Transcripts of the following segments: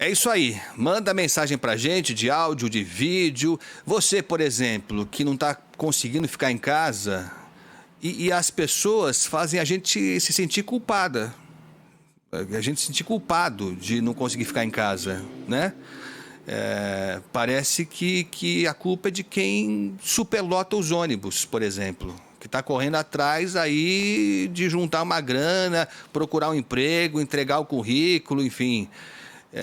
É isso aí. Manda mensagem pra gente de áudio, de vídeo. Você, por exemplo, que não tá conseguindo ficar em casa e as pessoas fazem a gente se sentir culpada. A gente se sentir culpado de não conseguir ficar em casa, né? Parece que a culpa é de quem superlota os ônibus, por exemplo. Que está correndo atrás aí de juntar uma grana, procurar um emprego, entregar o currículo, enfim...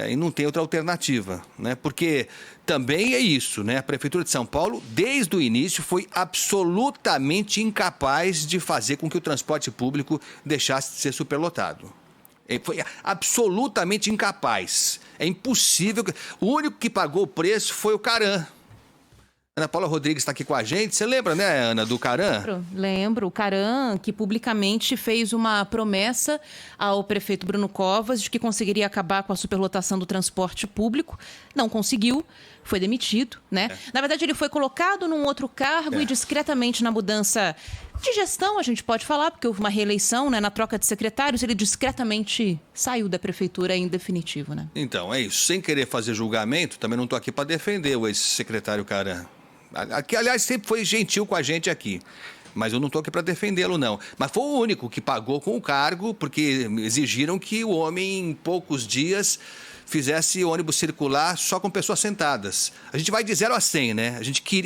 e não tem outra alternativa, né? Porque também é isso, né? A Prefeitura de São Paulo, desde o início, foi absolutamente incapaz de fazer com que o transporte público deixasse de ser superlotado. Foi absolutamente incapaz. É impossível. O único que pagou o preço foi o Caran. Ana Paula Rodrigues está aqui com a gente. Você lembra, né, Ana, do Caran? Lembro. O Caran, que publicamente fez uma promessa ao prefeito Bruno Covas de que conseguiria acabar com a superlotação do transporte público. Não conseguiu, foi demitido, né? Na verdade, ele foi colocado num outro cargo e discretamente na mudança de gestão, a gente pode falar, porque houve uma reeleição, né? Na troca de secretários, ele discretamente saiu da prefeitura em definitivo, né? Então, é isso. Sem querer fazer julgamento, também não estou aqui para defender o ex-secretário Caran. Que, aliás, sempre foi gentil com a gente aqui. Mas eu não estou aqui para defendê-lo, não. Mas foi o único que pagou com o cargo, porque exigiram que o homem, em poucos dias, fizesse o ônibus circular só com pessoas sentadas. A gente vai de 0 a 100, né?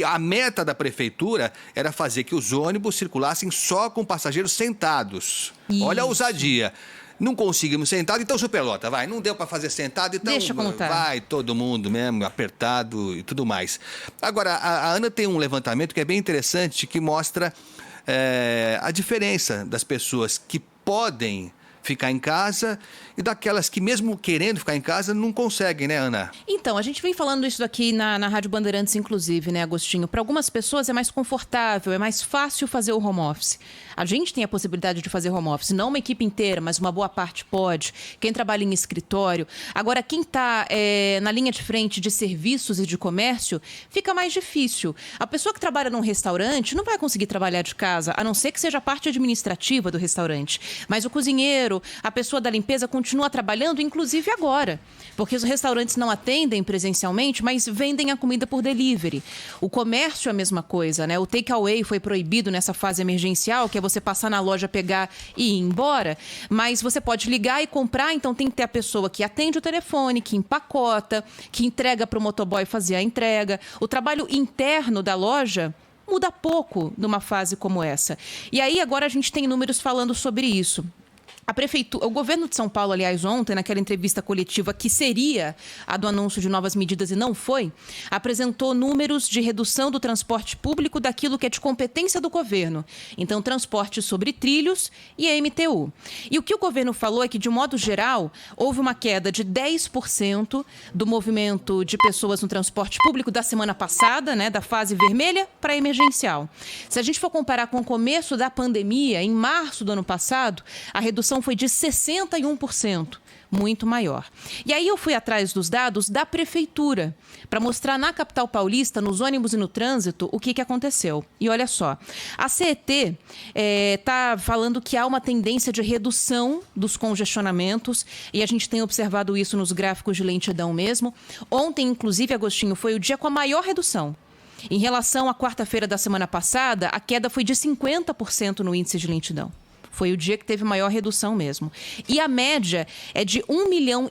A meta da prefeitura era fazer que os ônibus circulassem só com passageiros sentados. Isso. Olha a ousadia. Não conseguimos sentado, então superlota, vai. Não deu para fazer sentado, então deixa como tá. Vai todo mundo mesmo, apertado e tudo mais. Agora, a Ana tem um levantamento que é bem interessante, que mostra a diferença das pessoas que podem ficar em casa e daquelas que, mesmo querendo ficar em casa, não conseguem, né, Ana? Então, a gente vem falando isso aqui na Rádio Bandeirantes, inclusive, né, Agostinho? Para algumas pessoas é mais confortável, é mais fácil fazer o home office. A gente tem a possibilidade de fazer home office, não uma equipe inteira, mas uma boa parte pode. Quem trabalha em escritório. Agora, quem está na linha de frente de serviços e de comércio, fica mais difícil. A pessoa que trabalha num restaurante não vai conseguir trabalhar de casa, a não ser que seja a parte administrativa do restaurante. Mas o cozinheiro, a pessoa da limpeza continua trabalhando, inclusive agora. Porque os restaurantes não atendem presencialmente, mas vendem a comida por delivery. O comércio é a mesma coisa, né? O takeaway foi proibido nessa fase emergencial, que é você passar na loja, pegar e ir embora. Mas você pode ligar e comprar, então tem que ter a pessoa que atende o telefone, que empacota, que entrega para o motoboy fazer a entrega. O trabalho interno da loja muda pouco numa fase como essa. E aí agora a gente tem números falando sobre isso. A prefeitura, o governo de São Paulo, aliás, ontem, naquela entrevista coletiva que seria a do anúncio de novas medidas e não foi, apresentou números de redução do transporte público daquilo que é de competência do governo. Então, transporte sobre trilhos e a MTU. E o que o governo falou é que, de modo geral, houve uma queda de 10% do movimento de pessoas no transporte público da semana passada, né, da fase vermelha para a emergencial. Se a gente for comparar com o começo da pandemia, em março do ano passado, a redução foi de 61%, muito maior. E aí eu fui atrás dos dados da prefeitura, para mostrar na capital paulista, nos ônibus e no trânsito, o que aconteceu. E olha só, a CET está falando que há uma tendência de redução dos congestionamentos, e a gente tem observado isso nos gráficos de lentidão mesmo. Ontem, inclusive, Agostinho, foi o dia com a maior redução. Em relação à quarta-feira da semana passada, a queda foi de 50% no índice de lentidão. Foi o dia que teve maior redução mesmo. E a média é de 1,5 milhão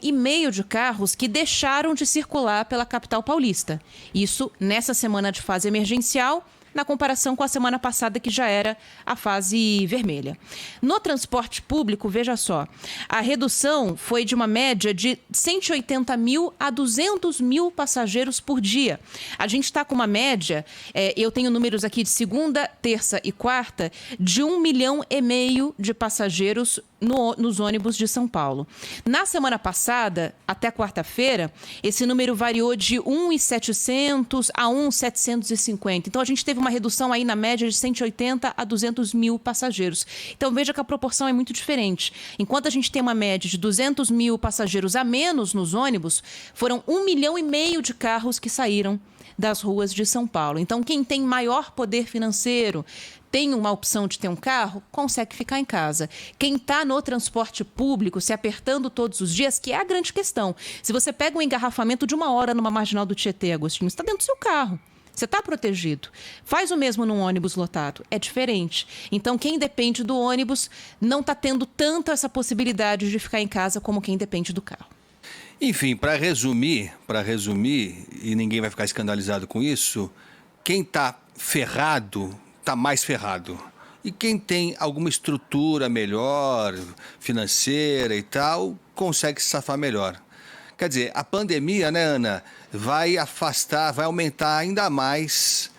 de carros que deixaram de circular pela capital paulista. Isso nessa semana de fase emergencial, na comparação com a semana passada, que já era a fase vermelha. No transporte público, veja só, a redução foi de uma média de 180 mil a 200 mil passageiros por dia. A gente está com uma média, eu tenho números aqui de segunda, terça e quarta, de 1,5 milhão de passageiros nos ônibus de São Paulo. Na semana passada, até quarta-feira, esse número variou de 1.700 a 1.750. Então, a gente teve uma redução aí na média de 180 a 200 mil passageiros. Então veja que a proporção é muito diferente. Enquanto a gente tem uma média de 200 mil passageiros a menos nos ônibus, foram 1,5 milhão de carros que saíram das ruas de São Paulo. Então quem tem maior poder financeiro, tem uma opção de ter um carro, consegue ficar em casa. Quem está no transporte público, se apertando todos os dias, que é a grande questão. Se você pega um engarrafamento de 1 hora numa marginal do Tietê, Agostinho, você está dentro do seu carro. Você está protegido. Faz o mesmo num ônibus lotado. É diferente. Então, quem depende do ônibus não está tendo tanto essa possibilidade de ficar em casa como quem depende do carro. Enfim, para resumir, e ninguém vai ficar escandalizado com isso, quem está ferrado está mais ferrado. E quem tem alguma estrutura melhor, financeira e tal, consegue se safar melhor. Quer dizer, a pandemia, né, Ana, vai afastar, vai aumentar ainda mais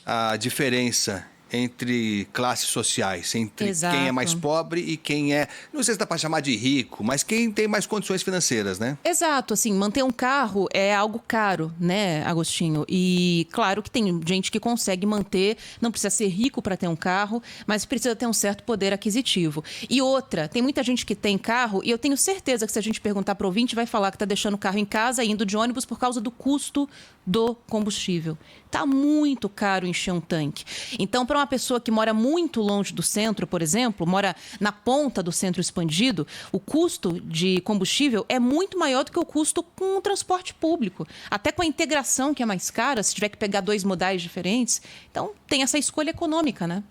a diferença entre classes sociais, entre Exato. Quem é mais pobre e quem é, não sei se dá para chamar de rico, mas quem tem mais condições financeiras, né? Exato, assim, manter um carro é algo caro, né, Agostinho? E claro que tem gente que consegue manter, não precisa ser rico para ter um carro, mas precisa ter um certo poder aquisitivo. E outra, tem muita gente que tem carro, e eu tenho certeza que se a gente perguntar para o ouvinte, vai falar que está deixando o carro em casa, indo de ônibus por causa do custo do combustível. Está muito caro encher um tanque. Então, para uma pessoa que mora muito longe do centro, por exemplo, mora na ponta do centro expandido, o custo de combustível é muito maior do que o custo com o transporte público. Até com a integração, que é mais cara, se tiver que pegar 2 modais diferentes. Então, tem essa escolha econômica, né?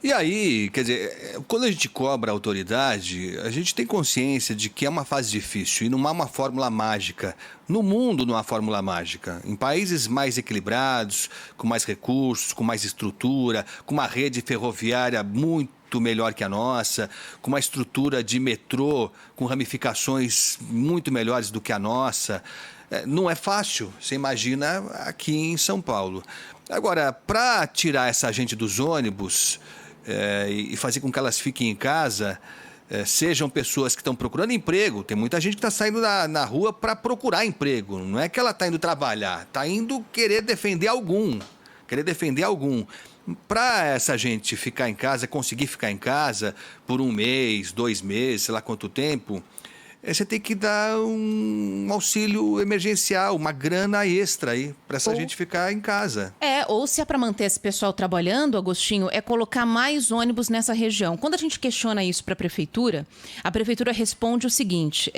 E aí, quer dizer, quando a gente cobra a autoridade, a gente tem consciência de que é uma fase difícil e não há uma fórmula mágica. No mundo não há fórmula mágica. Em países mais equilibrados, com mais recursos, com mais estrutura, com uma rede ferroviária muito melhor que a nossa, com uma estrutura de metrô com ramificações muito melhores do que a nossa, não é fácil, você imagina aqui em São Paulo. Agora, para tirar essa gente dos ônibus e fazer com que elas fiquem em casa, sejam pessoas que estão procurando emprego, tem muita gente que está saindo na rua para procurar emprego, não é que ela está indo trabalhar, está indo querer defender algum. Para essa gente ficar em casa, conseguir ficar em casa por 1 mês, 2 meses, sei lá quanto tempo, você tem que dar um auxílio emergencial, uma grana extra aí, para essa gente ficar em casa. Ou se é para manter esse pessoal trabalhando, Agostinho, é colocar mais ônibus nessa região. Quando a gente questiona isso para a prefeitura responde o seguinte,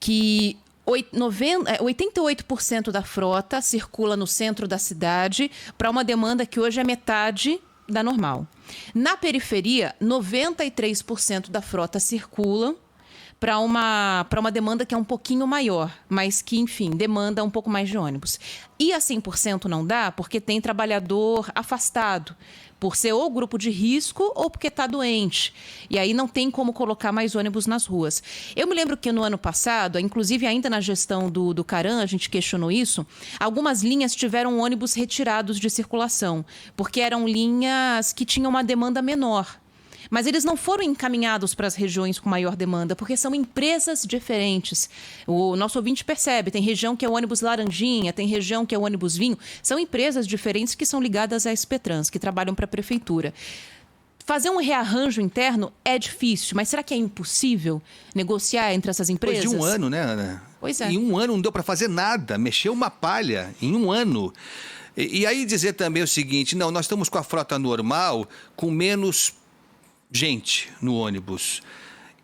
que 88% da frota circula no centro da cidade para uma demanda que hoje é metade da normal. Na periferia, 93% da frota circula para uma demanda que é um pouquinho maior, mas que, enfim, demanda um pouco mais de ônibus. E a 100% não dá porque tem trabalhador afastado, por ser ou grupo de risco ou porque está doente. E aí não tem como colocar mais ônibus nas ruas. Eu me lembro que no ano passado, inclusive ainda na gestão do Caran, a gente questionou isso, algumas linhas tiveram ônibus retirados de circulação, porque eram linhas que tinham uma demanda menor. Mas eles não foram encaminhados para as regiões com maior demanda, porque são empresas diferentes. O nosso ouvinte percebe, tem região que é o ônibus Laranjinha, tem região que é o ônibus Vinho. São empresas diferentes que são ligadas à SPTrans, que trabalham para a prefeitura. Fazer um rearranjo interno é difícil, mas será que é impossível negociar entre essas empresas? Depois de 1 ano, né, Ana? Pois é. Em 1 ano não deu para fazer nada, mexeu uma palha em 1 ano. E aí dizer também o seguinte, não, nós estamos com a frota normal, com menos gente no ônibus.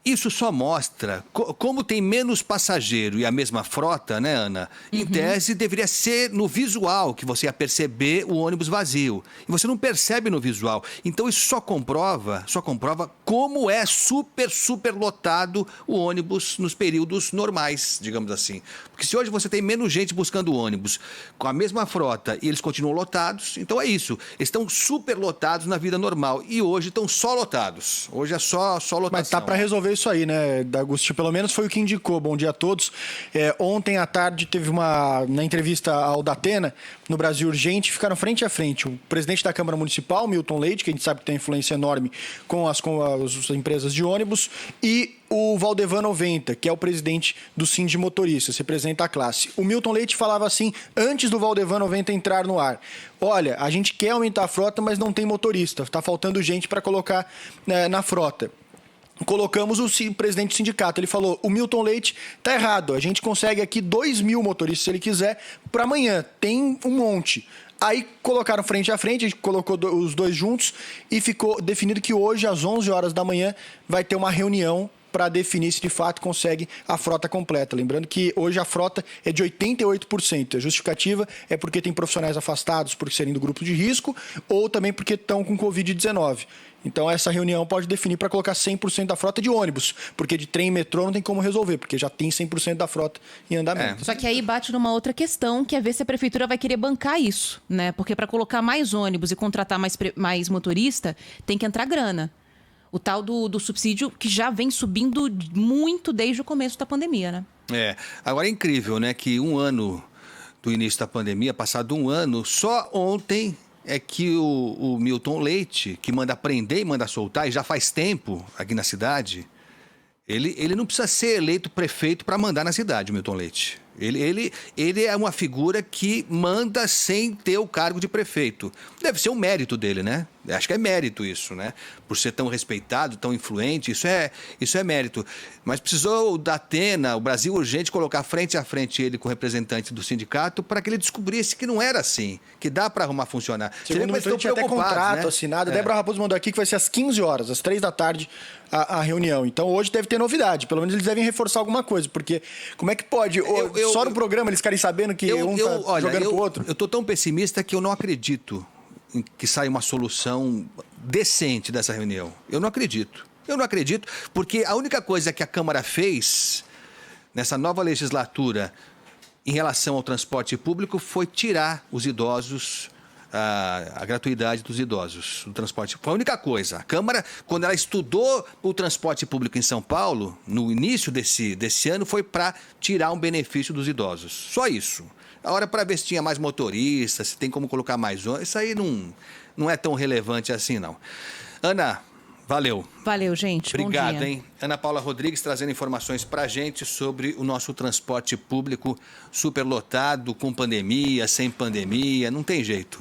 Isso só mostra como tem menos passageiro e a mesma frota, né, Ana? Em tese, deveria ser no visual que você ia perceber o ônibus vazio. E você não percebe no visual. Então, isso só comprova como é super lotado o ônibus nos períodos normais, digamos assim. Porque se hoje você tem menos gente buscando o ônibus com a mesma frota e eles continuam lotados, então é isso. Eles estão super lotados na vida normal e hoje estão só lotados. Hoje é só lotação. Mas tá para resolver isso aí, né, D'Agostinho? Pelo menos foi o que indicou. Bom dia a todos. Ontem à tarde teve na entrevista ao Datena, no Brasil Urgente, ficaram frente a frente o presidente da Câmara Municipal, Milton Leite, que a gente sabe que tem influência enorme com as empresas de ônibus, e o Valdevan 90, que é o presidente do Sindi Motoristas, representa a classe. O Milton Leite falava assim, antes do Valdevan 90 entrar no ar: olha, a gente quer aumentar a frota, mas não tem motorista, está faltando gente para colocar na frota. Colocamos o presidente do sindicato, ele falou: o Milton Leite está errado, a gente consegue aqui 2.000 motoristas se ele quiser para amanhã, tem um monte. Aí colocaram frente a frente, a gente colocou os dois juntos e ficou definido que hoje, às 11 horas da manhã, vai ter uma reunião para definir se de fato consegue a frota completa. Lembrando que hoje a frota é de 88%. A justificativa é porque tem profissionais afastados por serem do grupo de risco ou também porque estão com Covid-19. Então essa reunião pode definir para colocar 100% da frota de ônibus, porque de trem e metrô não tem como resolver, porque já tem 100% da frota em andamento. Só que aí bate numa outra questão, que é ver se a prefeitura vai querer bancar isso, né? Porque para colocar mais ônibus e contratar mais motorista, tem que entrar grana. O tal do subsídio que já vem subindo muito desde o começo da pandemia, né? Agora é incrível, né, que um ano do início da pandemia, passado um ano, só ontem é que o Milton Leite, que manda prender e manda soltar, e já faz tempo aqui na cidade, ele não precisa ser eleito prefeito para mandar na cidade, o Milton Leite. Ele é uma figura que manda sem ter o cargo de prefeito. Deve ser um mérito dele, né? Acho que é mérito isso, né? Por ser tão respeitado, tão influente, isso é mérito. Mas precisou o Datena, o Brasil Urgente, colocar frente a frente ele com o representante do sindicato para que ele descobrisse que não era assim, que dá para arrumar funcionar. Segundo o tinha até contrato, né, assinado. Débora Raposo mandou aqui que vai ser às 15 horas, às 3 da tarde, a reunião. Então hoje deve ter novidade. Pelo menos eles devem reforçar alguma coisa, porque como é que pode? Só no programa eles ficarem sabendo que um tá jogando pro outro? Eu tô tão pessimista que eu não acredito que saia uma solução decente dessa reunião. Eu não acredito, porque a única coisa que a Câmara fez nessa nova legislatura em relação ao transporte público foi tirar os idosos, a gratuidade dos idosos do transporte. Foi a única coisa. A Câmara, quando ela estudou o transporte público em São Paulo, no início desse ano, foi para tirar um benefício dos idosos. Só isso. A hora para ver se tinha mais motoristas, se tem como colocar mais ônibus, isso aí não é tão relevante assim, não. Ana, valeu. Valeu, gente. Obrigado, bom dia. hein? Ana Paula Rodrigues trazendo informações para a gente sobre o nosso transporte público superlotado, com pandemia, sem pandemia, não tem jeito.